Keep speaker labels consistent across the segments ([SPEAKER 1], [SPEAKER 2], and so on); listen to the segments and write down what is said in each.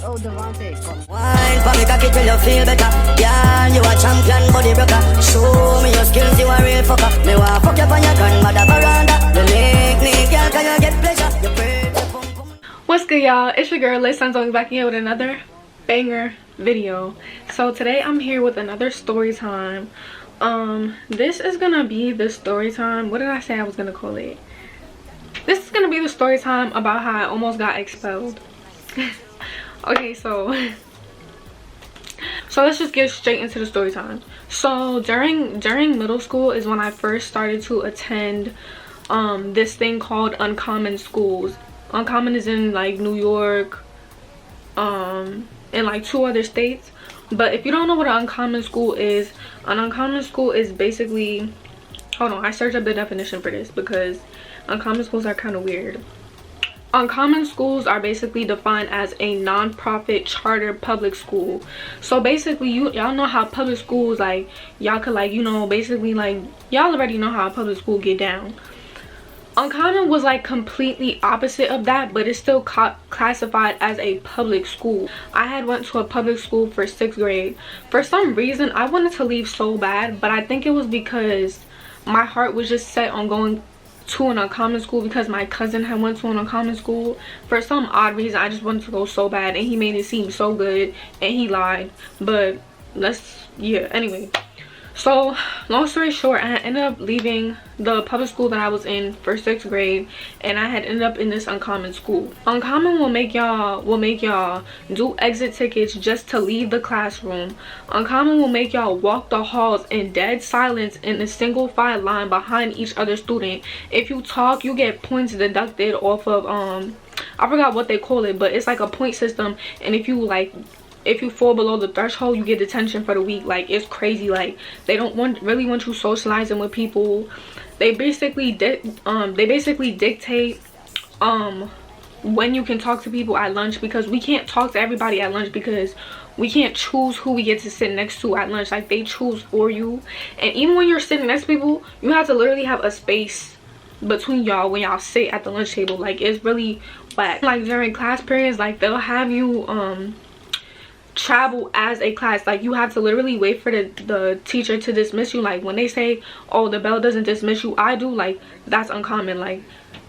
[SPEAKER 1] Oh, Devontae, come.
[SPEAKER 2] Wine for me cocky till you feel better. Yeah, you a champion body broker. Show me your skills, you a real fucker. Me want fuck you on your grandmother veranda. You make me, girl, can you get pleasure? You pray the pum pum.
[SPEAKER 3] What's good, y'all? It's your girl lydcenzo back here with another banger video. So today I'm here with another story time. This is gonna be the story time. What did I say I was gonna call it? This is gonna be the story time about how I almost got expelled. Okay, so let's just get straight into the story time. So during middle school is when I first started to attend this thing called Uncommon schools. Uncommon is in like New York, and like 2 other states. But if you don't know what an uncommon school is, an uncommon school is basically, hold on, I searched up the definition for this because uncommon schools are kind of weird. Uncommon schools are basically defined as a non-profit charter public school. So basically, y'all know how public schools, like, y'all could, like, you know, basically, like, y'all already know how a public school get down. Uncommon was like completely opposite of that, but it's still classified as a public school. I had went to a public school for 6th grade. For some reason, I wanted to leave so bad, but I think it was because my heart was just set on going to an uncommon school because my cousin had went to an uncommon school. For some odd reason, I just wanted to go so bad, and he made it seem so good, and he lied. But yeah, anyway. So long story short, I ended up leaving the public school that I was in for 6th grade, and I had ended up in this uncommon school. Uncommon will make y'all do exit tickets just to leave the classroom. Uncommon will make y'all walk the halls in dead silence in a single file line behind each other student. If you talk, you get points deducted off of I forgot what they call it, but it's like a point system, and if you fall below the threshold, you get detention for the week. Like, it's crazy. Like, they don't really want you socializing with people. They basically dictate when you can talk to people at lunch, because we can't talk to everybody at lunch because we can't choose who we get to sit next to at lunch. Like, they choose for you. And even when you're sitting next to people, you have to literally have a space between y'all when y'all sit at the lunch table. Like, it's really whack. Like, during class periods, like, they'll have you travel as a class. Like, you have to literally wait for the teacher to dismiss you. Like, when they say, oh, the bell doesn't dismiss you, I do, like, that's uncommon. Like,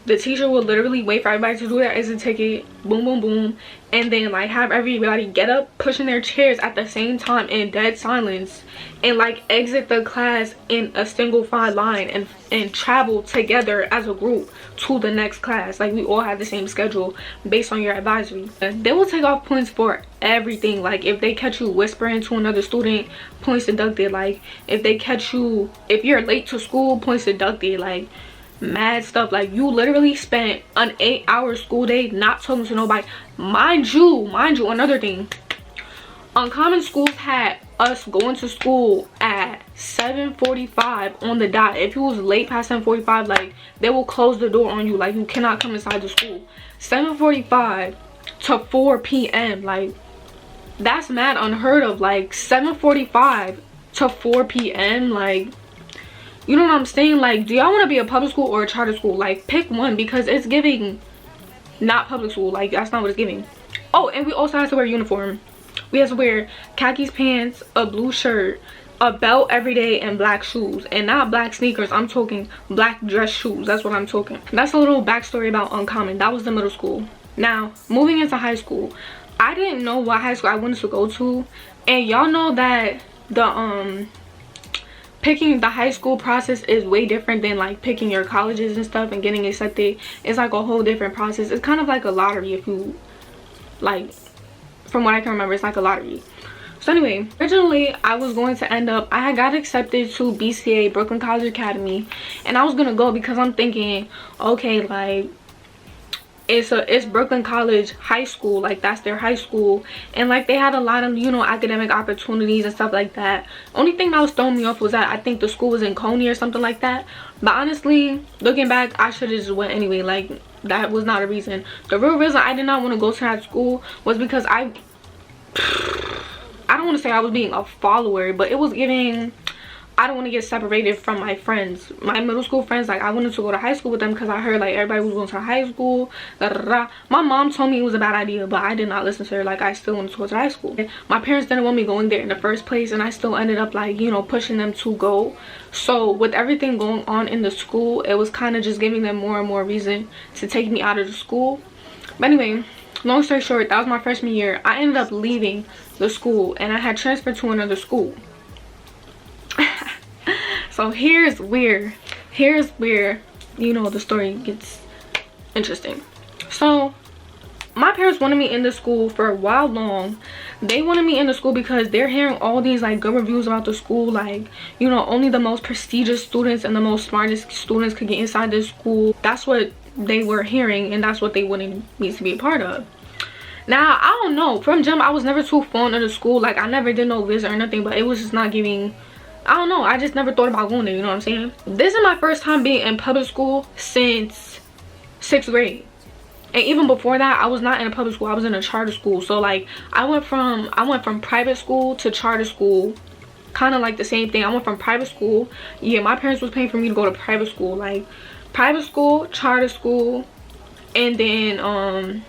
[SPEAKER 3] the teacher will literally wait for everybody to do their exit ticket, boom boom boom, and then like have everybody get up pushing their chairs at the same time in dead silence, and like exit the class in a single file line and travel together as a group to the next class. Like, we all have the same schedule based on your advisory. They will take off points for everything. Like, if they catch you whispering to another student, points deducted. Like, if they catch you, if you're late to school, points deducted. Like, mad stuff. Like, you literally spent an 8-hour school day not talking to nobody. Mind you, another thing, uncommon schools had us going to school at 7:45 on the dot. If you was late past 7:45, like, they will close the door on you. Like, you cannot come inside the school. 7:45 to 4 p.m. like, that's mad unheard of. Like, 7:45 to 4 p.m. like, you know what I'm saying? Like, do y'all want to be a public school or a charter school? Like, pick one, because it's giving not public school. Like, that's not what it's giving. Oh, and we also have to wear uniform. We have to wear khakis pants, a blue shirt, a belt every day, and black shoes. And not black sneakers, I'm talking black dress shoes. That's what I'm talking. That's a little backstory about Uncommon. That was the middle school. Now, moving into high school, I didn't know what high school I wanted to go to. And y'all know that the picking the high school process is way different than like picking your colleges and stuff and getting accepted. It's like a whole different process. It's kind of like a lottery. If you, like, from what I can remember, it's like a lottery. So anyway, originally I was going to end up, I had got accepted to BCA, Brooklyn College Academy, and I was gonna go because I'm thinking, okay, like, it's Brooklyn College High School, like, that's their high school, and like they had a lot of, you know, academic opportunities and stuff like that. Only thing that was throwing me off was that I think the school was in Coney or something like that. But honestly, looking back, I should have just went anyway. Like, that was not a reason. The real reason I did not want to go to that school was because I don't want to say I was being a follower, but it was giving I don't want to get separated from my friends, my middle school friends. Like, I wanted to go to high school with them because I heard like everybody was going to high school. Da, da, da. My mom told me it was a bad idea, but I did not listen to her. Like, I still wanted to go to high school. My parents didn't want me going there in the first place, and I still ended up like, you know, pushing them to go. So with everything going on in the school, it was kind of just giving them more and more reason to take me out of the school. But anyway, long story short, that was my freshman year. I ended up leaving the school and I had transferred to another school. So here's where you know the story gets interesting. So my parents wanted me in the school for a while long. They wanted me in the school because they're hearing all these like good reviews about the school, like, you know, only the most prestigious students and the most smartest students could get inside this school. That's what they were hearing, and that's what they wanted me to be a part of. Now, I don't know, from jump I was never too fond of the school. Like, I never did no visit or nothing, but it was just not giving. I don't know, I just never thought about going there, you know what I'm saying? This is my first time being in public school since 6th grade. And even before that, I was not in a public school, I was in a charter school. So like I went from private school to charter school, kind of like the same thing. I went from private school, yeah, my parents was paying for me to go to private school, like private school, charter school, and then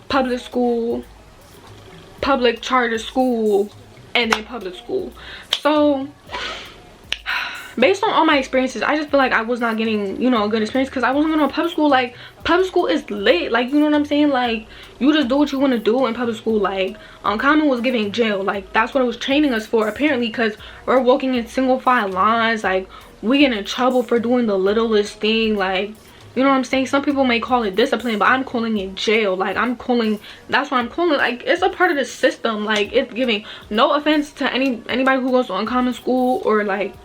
[SPEAKER 3] public school, public charter school, and then public school. So based on all my experiences, I just feel like I was not getting, you know, a good experience because I wasn't going to public school. Like, public school is lit, like, you know what I'm saying? Like, you just do what you want to do in public school. Like, Common was giving jail, like that's what it was training us for apparently, because we're walking in single file lines. Like, we get in trouble for doing the littlest thing. Like, you know what I'm saying? Some people may call it discipline, but I'm calling it jail. Like, that's what I'm calling. Like, it's a part of the system. Like, it's giving. No offense to anybody who goes to Uncommon school, or like,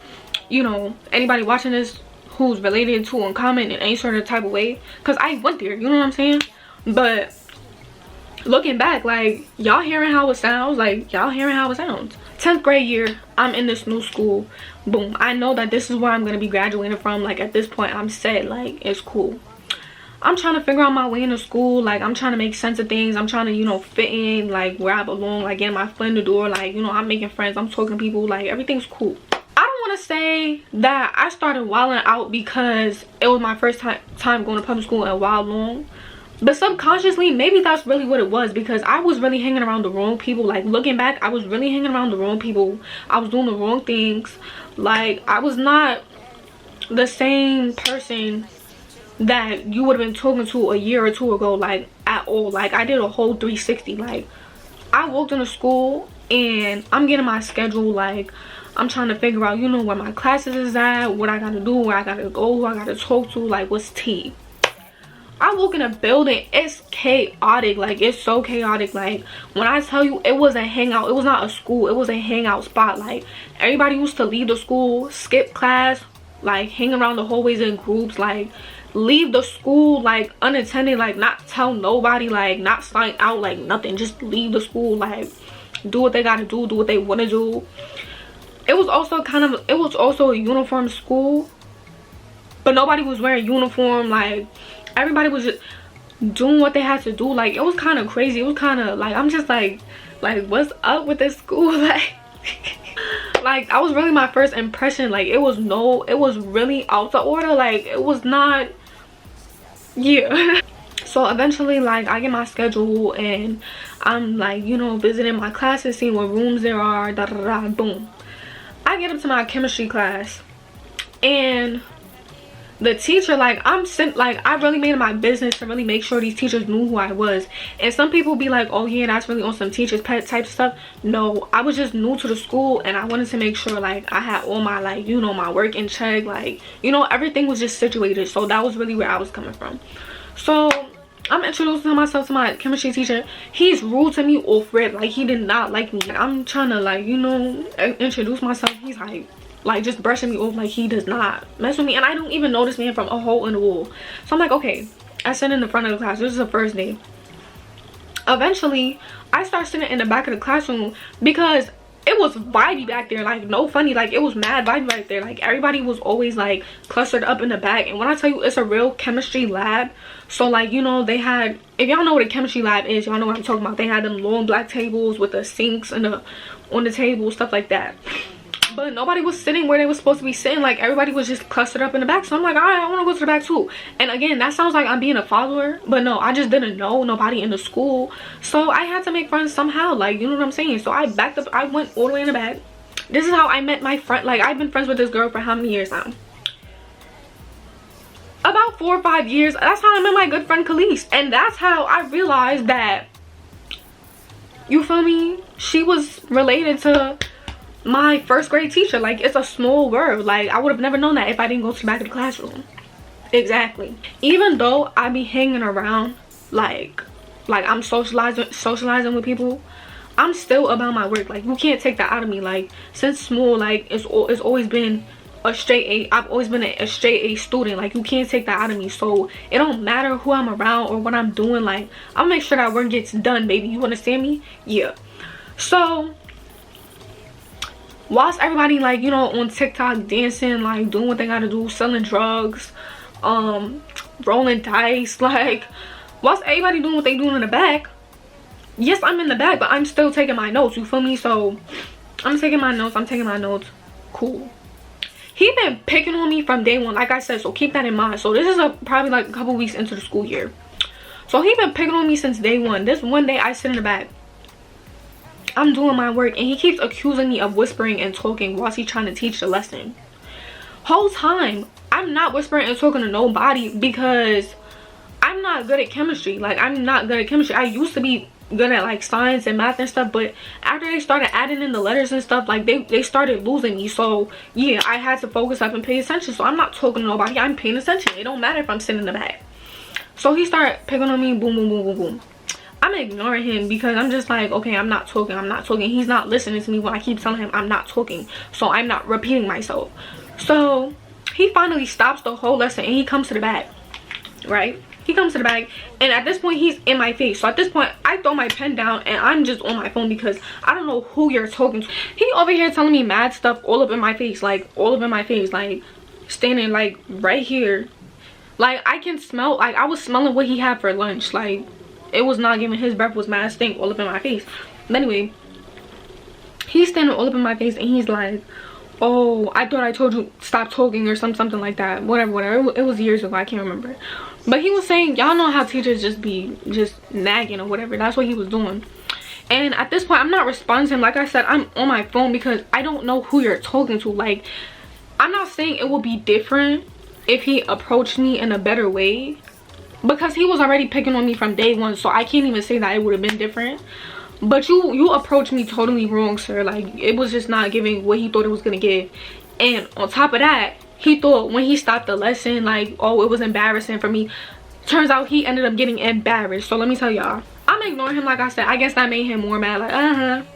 [SPEAKER 3] you know, anybody watching this who's related to Uncommon in any sort of type of way, because I went there, you know what I'm saying? But looking back, like, y'all hearing how it sounds, like, y'all hearing how it sounds. 10th grade year, I'm in this new school. Boom, I know that this is where I'm gonna be graduating from. Like, at this point I'm set, like, it's cool. I'm trying to figure out my way into school. Like, I'm trying to make sense of things. I'm trying to, you know, fit in, like, where I belong, like, getting my foot in the door. Like, you know, I'm making friends, I'm talking to people, like, everything's cool. I don't want to say that I started wilding out because it was my first time going to public school in a while long, but subconsciously maybe that's really what it was, because I was really hanging around the wrong people. Like, looking back, I was really hanging around the wrong people. I was doing the wrong things. Like, I was not the same person that you would have been talking to a year or two ago, like, at all. Like, I did a whole 360. Like, I walked into school and I'm getting my schedule. Like, I'm trying to figure out, you know, where my classes is at, what I gotta do, where I gotta go, who I gotta talk to, like, what's tea. I walk in a building, it's chaotic. Like, it's so chaotic. Like, when I tell you, it was a hangout, it was not a school, it was a hangout spot. Like, everybody used to leave the school, skip class, like, hang around the hallways in groups, like, leave the school, like, unattended, like, not tell nobody, like, not sign out, like, nothing, just leave the school, like, do what they gotta do what they want to do. It was also a uniform school, but nobody was wearing uniform. Like, everybody was just doing what they had to do. Like, it was kind of crazy. It was kind of like, I'm just like what's up with this school? Like, like, that was really my first impression. Like, it was really out of order. Like, it was not, yeah. So eventually, like, I get my schedule and I'm like, you know, visiting my classes, seeing what rooms there are, da da da, boom. I get up to my chemistry class and the teacher, like, I really made it my business to really make sure these teachers knew who I was. And some people be like, oh yeah, that's really on some teacher's pet type stuff. No, I was just new to the school and I wanted to make sure, like, I had all my, like, you know, my work in check. Like, you know, everything was just situated. So that was really where I was coming from. So I'm introducing myself to my chemistry teacher. He's rude to me off rip. Like, he did not like me. I'm trying to, like, you know, introduce myself. He's like just brushing me off. Like, he does not mess with me. And I don't even know this man from a hole in the wall. So I'm like, okay. I sit in the front of the class. This is the first day. Eventually, I start sitting in the back of the classroom because it was vibey back there. Like, no funny, like, it was mad vibey back there. Like, everybody was always, like, clustered up in the back. And when I tell you, it's a real chemistry lab. So, like, you know, they had, if y'all know what a chemistry lab is, y'all know what I'm talking about. They had them long black tables with the sinks and on the table, stuff like that. but nobody was sitting where they were supposed to be sitting. Like, everybody was just clustered up in the back. So I'm like, all right, I want to go to the back too. And again, that sounds like I'm being a follower, but no, I just didn't know nobody in the school, so I had to make friends somehow, like, you know what I'm saying? So I backed up, I went all the way in the back. This is how I met my friend. Like, I've been friends with this girl for how many years now? About 4 or 5 years. That's how I met my good friend Khalees. And that's how I realized that, you feel me, she was related to my first grade teacher. Like, it's a small world. Like, I would have never known that if I didn't go to the back of the classroom. Exactly. Even though I be hanging around, like I'm socializing with people, I'm still about my work. Like, you can't take that out of me. Like, since small, like, it's always been a straight A. I've always been a straight A student. Like, you can't take that out of me. So it don't matter who I'm around or what I'm doing. Like, I'll make sure that work gets done, baby. You understand me? Yeah. So whilst everybody, like, you know, on TikTok dancing, like, doing what they gotta do, selling drugs, rolling dice, like, whilst everybody doing what they doing in the back, yes, I'm in the back, but I'm still taking my notes, you feel me? So I'm taking my notes. Cool. He been picking on me from day one, like I said, so keep that in mind. So this is probably like a couple weeks into the school year. So he been picking on me since day one. This one day I sit in the back, I'm doing my work, and he keeps accusing me of whispering and talking whilst he's trying to teach the lesson. Whole time I'm not whispering and talking to nobody because I'm not good at chemistry. Like, I'm not good at chemistry. I used to be good at, like, science and math and stuff, but after they started adding in the letters and stuff, like, they started losing me. So yeah, I had to focus up and pay attention. So I'm not talking to nobody, I'm paying attention. It don't matter if I'm sitting in the back. So he started picking on me, boom boom boom boom boom. I'm ignoring him because I'm just like, okay, I'm not talking. He's not listening to me when I keep telling him I'm not talking, so I'm not repeating myself. So he finally stops the whole lesson and he comes to the back, right? He comes to the back, and at this point he's in my face. So at this point I throw my pen down and I'm just on my phone because I don't know who you're talking to. He over here telling me mad stuff all up in my face, like all up in my face, like standing like right here. Like, I can smell, like, I was smelling what he had for lunch. Like, it was not giving, his breath was mad stink all up in my face. But anyway, he's standing all up in my face and he's like, oh, I thought I told you stop talking or something like that. Whatever. It was years ago, I can't remember. But he was saying, y'all know how teachers just be just nagging or whatever. That's what he was doing. And at this point, I'm not responding to him. Like I said, I'm on my phone because I don't know who you're talking to. Like, I'm not saying it will be different if he approached me in a better way, because he was already picking on me from day one, so I can't even say that it would have been different. But you approached me totally wrong, sir. Like, it was just not giving what he thought it was gonna give. And on top of that, he thought when he stopped the lesson, like, oh, it was embarrassing for me. Turns out he ended up getting embarrassed. So let me tell y'all, I'm ignoring him. Like I said, I guess that made him more mad. Like,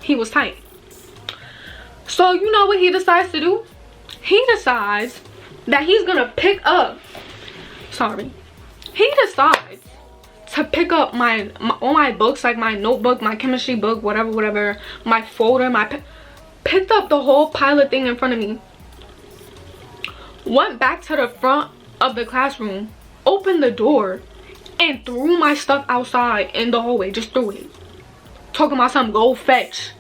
[SPEAKER 3] he was tight. So you know what he decides to do? He decides that he's gonna pick up, he decides to pick up all my books, like my notebook, my chemistry book, whatever, my folder, picked up the whole pile of thing in front of me, went back to the front of the classroom, opened the door, and threw my stuff outside in the hallway. Just threw it, talking about something, go fetch.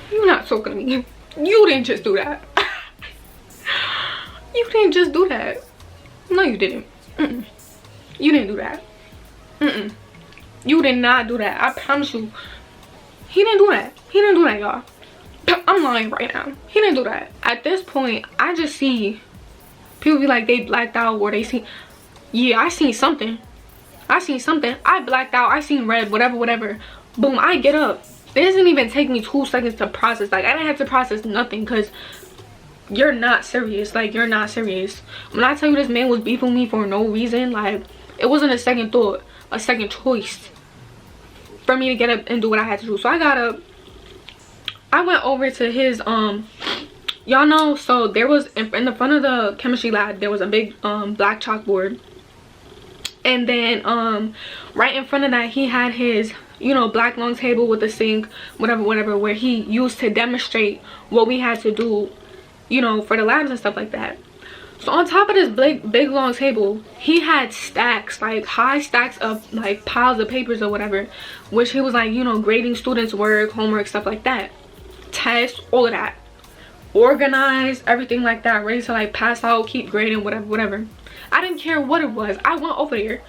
[SPEAKER 3] You're not talking to me. You didn't just do that. You didn't just do that. No, you didn't. You didn't do that. You did not do that. I promise you. He didn't do that. He didn't do that, y'all. I'm lying right now. He didn't do that. At this point, I just see people be like they blacked out, or they see, yeah, I seen something. I blacked out. I seen red, whatever. Boom, I get up. It doesn't even take me 2 seconds to process. Like, I didn't have to process nothing because you're not serious. Like, you're not serious. When I tell you this man was beefing me for no reason, like, it wasn't a second thought, a second choice for me to get up and do what I had to do. So I got up. I went over to his, y'all know, so there was, in the front of the chemistry lab, there was a big black chalkboard. And then right in front of that, he had his, you know, black long table with a sink, whatever, where he used to demonstrate what we had to do, you know, for the labs and stuff like that. So on top of this big long table, he had stacks, like high stacks of like piles of papers or whatever, which he was like, you know, grading students' work, homework, stuff like that, tests, all of that, organized, everything like that, ready to like pass out, keep grading, whatever. I didn't care what it was. I went over there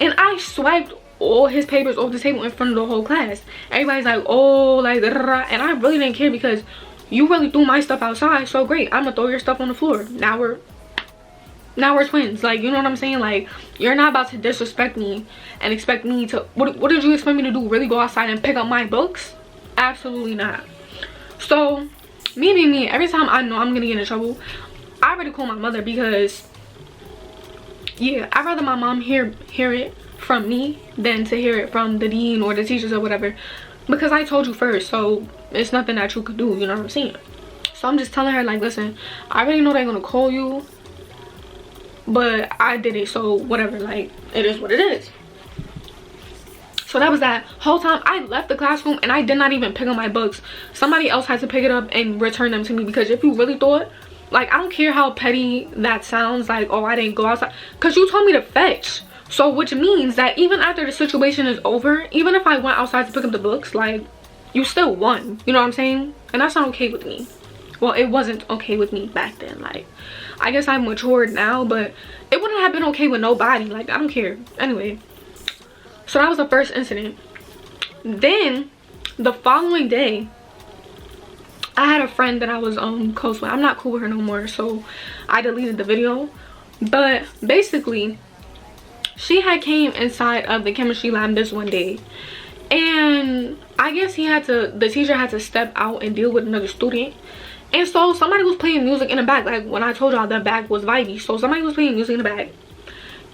[SPEAKER 3] and I swiped all his papers off the table in front of the whole class. Everybody's like, oh, like, da, da, da. And I really didn't care because you really threw my stuff outside, so great, I'm gonna throw your stuff on the floor. Now we're twins, like, you know what I'm saying? Like, you're not about to disrespect me and expect me to, what did you expect me to do, really go outside and pick up my books? Absolutely not. So me being me, every time I know I'm gonna get in trouble, I already call my mother, because yeah, I'd rather my mom hear it from me than to hear it from the dean or the teachers or whatever, because I told you first, so it's nothing that you could do, you know what I'm saying? So I'm just telling her, like, listen, I already know they're gonna call you, but I did it, so whatever, like, it is what it is. So that was that. Whole time I left the classroom and I did not even pick up my books. Somebody else had to pick it up and return them to me, because if you really thought, like, I don't care how petty that sounds, like, oh, I didn't go outside, because you told me to fetch. So which means that even after the situation is over, even if I went outside to pick up the books, like, you still won, you know what I'm saying? And that's not okay with me. Well, it wasn't okay with me back then. Like, I guess I'm matured now, but it wouldn't have been okay with nobody. Like, I don't care. Anyway, so that was the first incident. Then the following day, I had a friend that I was close with. I'm not cool with her no more, so I deleted the video. But basically, she had came inside of the chemistry lab this one day, and I guess the teacher had to step out and deal with another student. And so somebody was playing music in the back. Like, when I told y'all the back was vibey, so somebody was playing music in the back.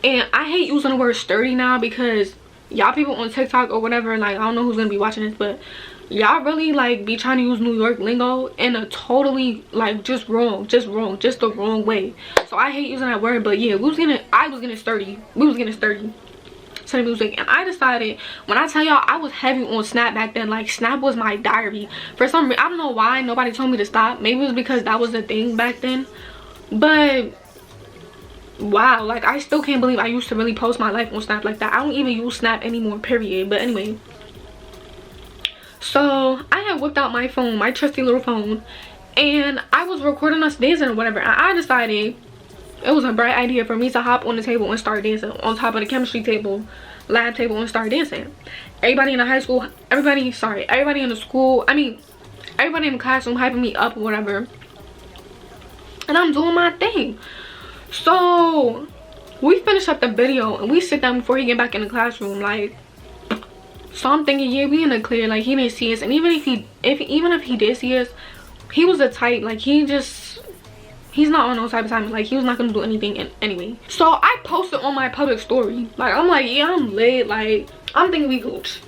[SPEAKER 3] And I hate using the word sturdy now, because y'all people on TikTok or whatever, like, I don't know who's gonna be watching this, but y'all really like be trying to use New York lingo in a totally, like, just the wrong way. So I hate using that word, but yeah, I was getting sturdy. We was getting sturdy to the music. And I decided, when I tell y'all, I was heavy on Snap back then. Like, Snap was my diary. For some reason, I don't know why nobody told me to stop. Maybe it was because that was the thing back then. But wow, like, I still can't believe I used to really post my life on Snap like that. I don't even use Snap anymore, period. But anyway, so I had whipped out my phone, my trusty little phone, and I was recording us dancing or whatever. And I decided it was a bright idea for me to hop on the table and start dancing on top of the chemistry lab table, and start dancing. Everybody in the high school, everybody in the school, everybody in the classroom hyping me up or whatever, and I'm doing my thing. So we finish up the video and we sit down before he get back in the classroom. Like, so I'm thinking, yeah, we in the clear. Like, he didn't see us, and even if he did see us, he was the type, like, he's not on no type of time. Like, he was not gonna do anything anyway. So I posted on my public story. Like, I'm like, yeah, I'm late. Like, I'm thinking we gooch.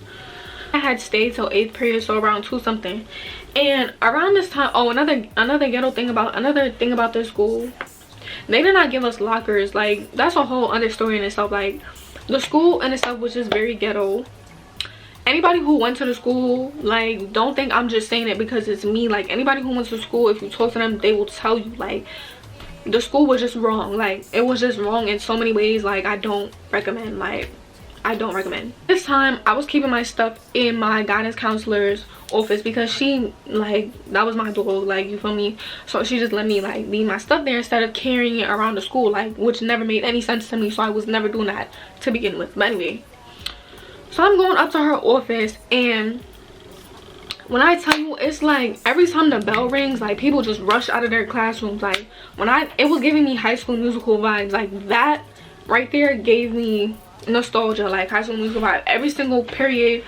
[SPEAKER 3] I had stayed till 8th period, so around 2 something. And around this time, oh, another thing about this school, they did not give us lockers. Like, that's a whole other story in itself. Like, the school in itself was just very ghetto. Anybody who went to the school, like, don't think I'm just saying it because it's me. Like, anybody who went to school, if you talk to them, they will tell you, like, the school was just wrong. Like, it was just wrong in so many ways. Like, I don't recommend. Like, I don't recommend. This time I was keeping my stuff in my guidance counselor's office, because she, like, that was my dog, like, you feel me? So she just let me, like, leave my stuff there instead of carrying it around the school, like, which never made any sense to me. So I was never doing that to begin with. But anyway, so I'm going up to her office, and when I tell you, it's like every time the bell rings, like, people just rush out of their classrooms. Like, it was giving me High School Musical vibes. Like, that right there gave me nostalgia, like High School Musical vibe. Every single period,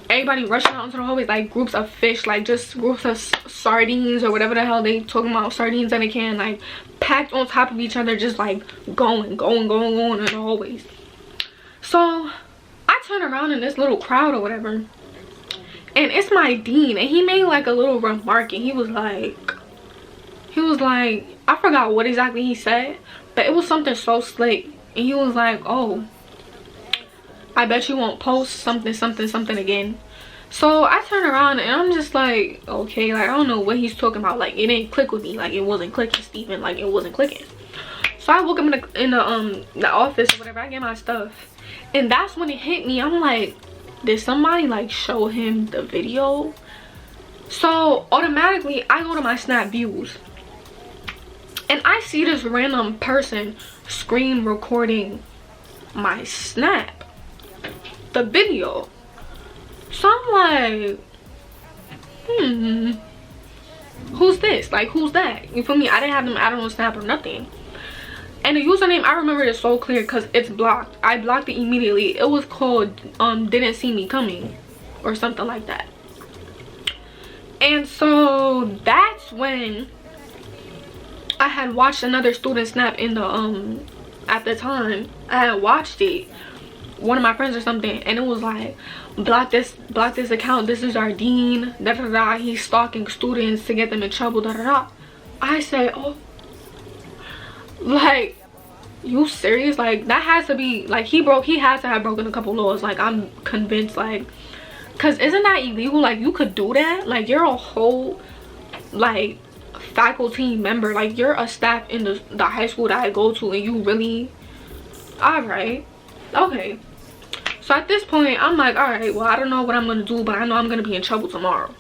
[SPEAKER 3] everybody rushing out into the hallways like groups of fish, like just groups of sardines or whatever the hell they talking about, sardines in a can, like packed on top of each other, just like going in the hallways. So I turn around in this little crowd or whatever, and it's my dean, and he made like a little remark, and he was like, I forgot what exactly he said, but it was something so slick. And he was like, oh, I bet you won't post something again. So I turn around and I'm just like, okay, like, I don't know what he's talking about. Like, it didn't click with me. Like, it wasn't clicking, Steven. Like, it wasn't clicking. So I woke up in the office or whatever. I get my stuff, and that's when it hit me. I'm like, did somebody like show him the video? So automatically I go to my Snap views, and I see this random person screen recording my Snap, the video. So I'm like, who's this? Like, who's that? You feel me? I didn't have them added on Snap or nothing. And the username, I remember it so clear because it's blocked. I blocked it immediately. It was called Didn't See Me Coming or something like that. And so that's when I had watched another student Snap in the at the time. I had watched it, one of my friends or something, and it was like, block this account, this is our dean, da da da, he's stalking students to get them in trouble, da da da. I said, oh, like, you serious? Like, that has to be like, he has to have broken a couple laws, like, I'm convinced, like, because isn't that illegal? Like, you could do that, like, you're a whole like faculty member, like, you're a staff in the high school that I go to, and you really, all right, okay. So at this point, I'm like, all right, well, I don't know what I'm gonna do, but I know I'm gonna be in trouble tomorrow.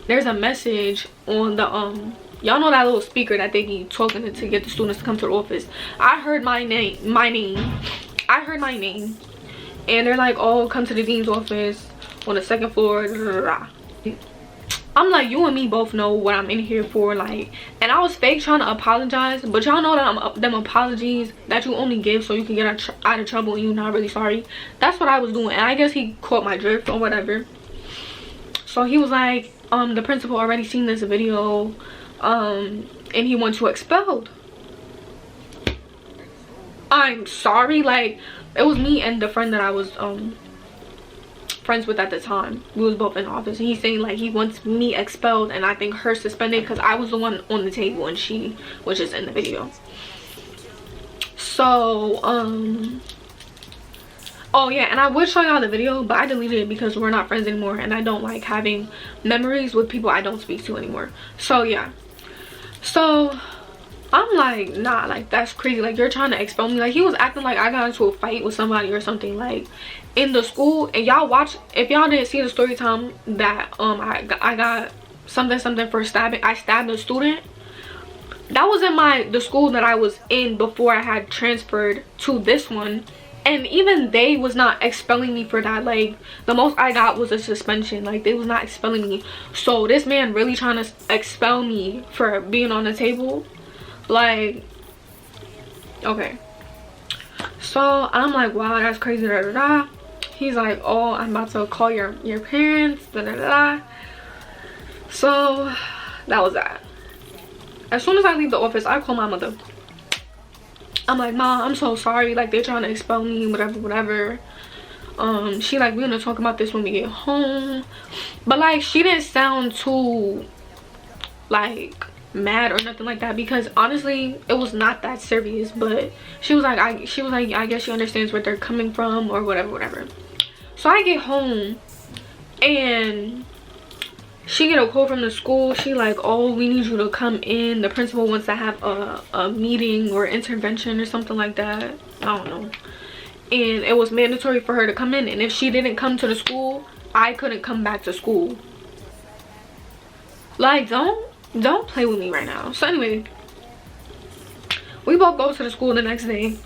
[SPEAKER 3] There's a message on the y'all know that little speaker that they be talking to get the students to come to the office. I heard my name, I heard my name, and they're like, oh, come to the dean's office on the second floor, da, da, da. I'm like, you and me both know what I'm in here for, like, and I was fake trying to apologize, but y'all know that them apologies that you only give so you can get out of trouble and you're not really sorry. That's what I was doing, and I guess he caught my drift or whatever. So he was like, the principal already seen this video, and he wants you expelled. I'm sorry, like, it was me and the friend that I was friends with at the time. We was both in the office, and he's saying like he wants me expelled and I think her suspended because I was the one on the table and she was just in the video. So oh yeah, and I would show y'all the video, but I deleted it because we're not friends anymore and I don't like having memories with people I don't speak to anymore. So yeah, so I'm like, nah, like, that's crazy, like, you're trying to expel me. Like, he was acting like I got into a fight with somebody or something, like, in the school. And y'all watch, if y'all didn't see the story time that I got something for stabbing, I stabbed a student. That was in the school that I was in before I had transferred to this one, and even they was not expelling me for that. Like, the most I got was a suspension. Like, they was not expelling me. So this man really trying to expel me for being on the table. Like, okay. So I'm like, wow, that's crazy, da da da. He's like, oh, I'm about to call your parents, da da da. So that was that. As soon as I leave the office, I call my mother. I'm like, Mom, I'm so sorry, like, they're trying to expel me, whatever. She like, we're gonna talk about this when we get home. But like, she didn't sound too like mad or nothing like that, because honestly it was not that serious. But she was like, I guess she understands where they're coming from or whatever. So I get home and she get a call from the school. She like, oh, we need you to come in, the principal wants to have a meeting or intervention or something like that, I don't know. And it was mandatory for her to come in, and if she didn't come to the school, I couldn't come back to school. Like, don't play with me right now. So anyway, we both go to the school the next day,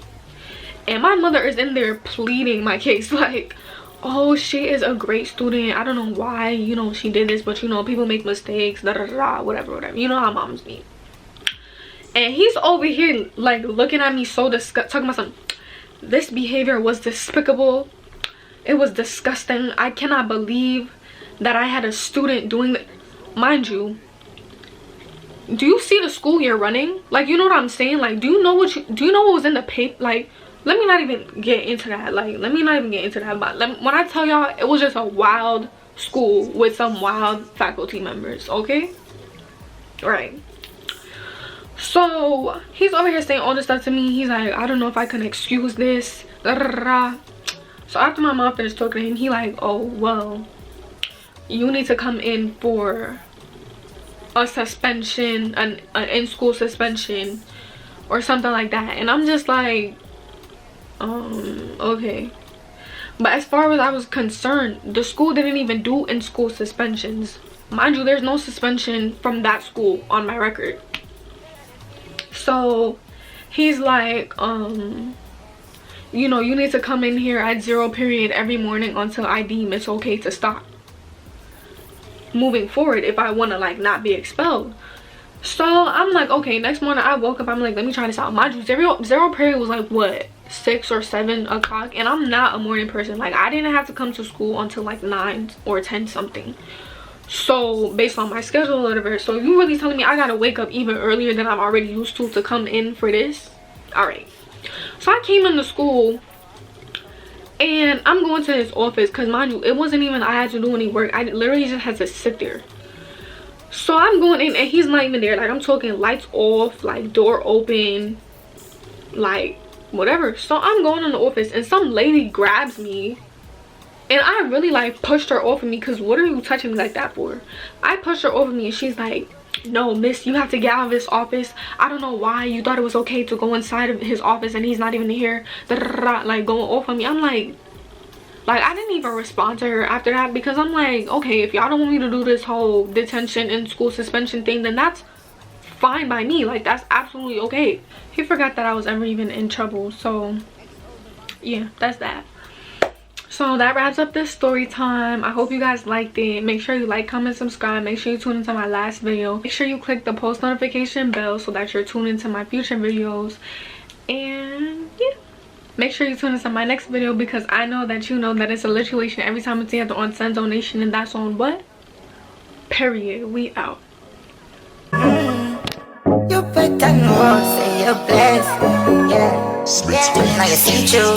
[SPEAKER 3] and my mother is in there pleading my case, like, oh, she is a great student, I don't know why, you know, she did this, but you know, people make mistakes, da da da, whatever, you know how moms be. And he's over here like looking at me so disgusted, talking about something. This behavior was despicable, it was disgusting, I cannot believe that I had a student doing that. Mind you, do you see the school you're running? Like, you know what I'm saying? Like, do you know what was in the paper? Like, let me not even get into that. Like, let me not even get into that. But when I tell y'all, it was just a wild school with some wild faculty members, okay? Right. So he's over here saying all this stuff to me. He's like, I don't know if I can excuse this, da, da, da, da. So after my mom finished talking to him, he like, oh, well, you need to come in for a suspension, an in-school suspension, or something like that. And I'm just like, okay. But as far as I was concerned, the school didn't even do in-school suspensions. Mind you, there's no suspension from that school on my record. So he's like, you know, you need to come in here at 0 period every morning until I deem it's okay to stop moving forward if I want to like not be expelled. So I'm like, okay. Next morning I woke up, I'm like, let me try this out. Mind you, zero period was like what, 6 or 7 o'clock, and I'm not a morning person. Like, I didn't have to come to school until like 9 or 10 something, so based on my schedule or whatever. So you really telling me I gotta wake up even earlier than I'm already used to come in for this? All right. So I came into school and I'm going to his office, because mind you, it wasn't even I had to do any work. I literally just had to sit there. So I'm going in and he's not even there. Like, I'm talking lights off, like door open, like whatever. So I'm going in the office and some lady grabs me, and I really like pushed her off of me, because what are you touching me like that for? I pushed her off of me and she's like, no miss, you have to get out of this office. I don't know why you thought it was okay to go inside of his office and he's not even here. Like going off on me. I'm like I didn't even respond to her after that, because I'm like, okay, if y'all don't want me to do this whole detention and school suspension thing, then that's fine by me. Like, that's absolutely okay. He forgot that I was ever even in trouble. So yeah, that's that. So that wraps up this story time. I hope you guys liked it. Make sure you like, comment, subscribe. Make sure you tune into my last video. Make sure you click the post notification bell so that you're tuned into my future videos. And yeah, make sure you tune into my next video, because I know that you know that it's a lituation every time it's either on Senzo Nation, and that's on what? Period. We out.
[SPEAKER 2] You better know, say you're blessed. Yeah. Now you see you.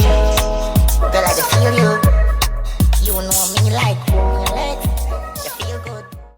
[SPEAKER 2] Feel like I feel you. You know me like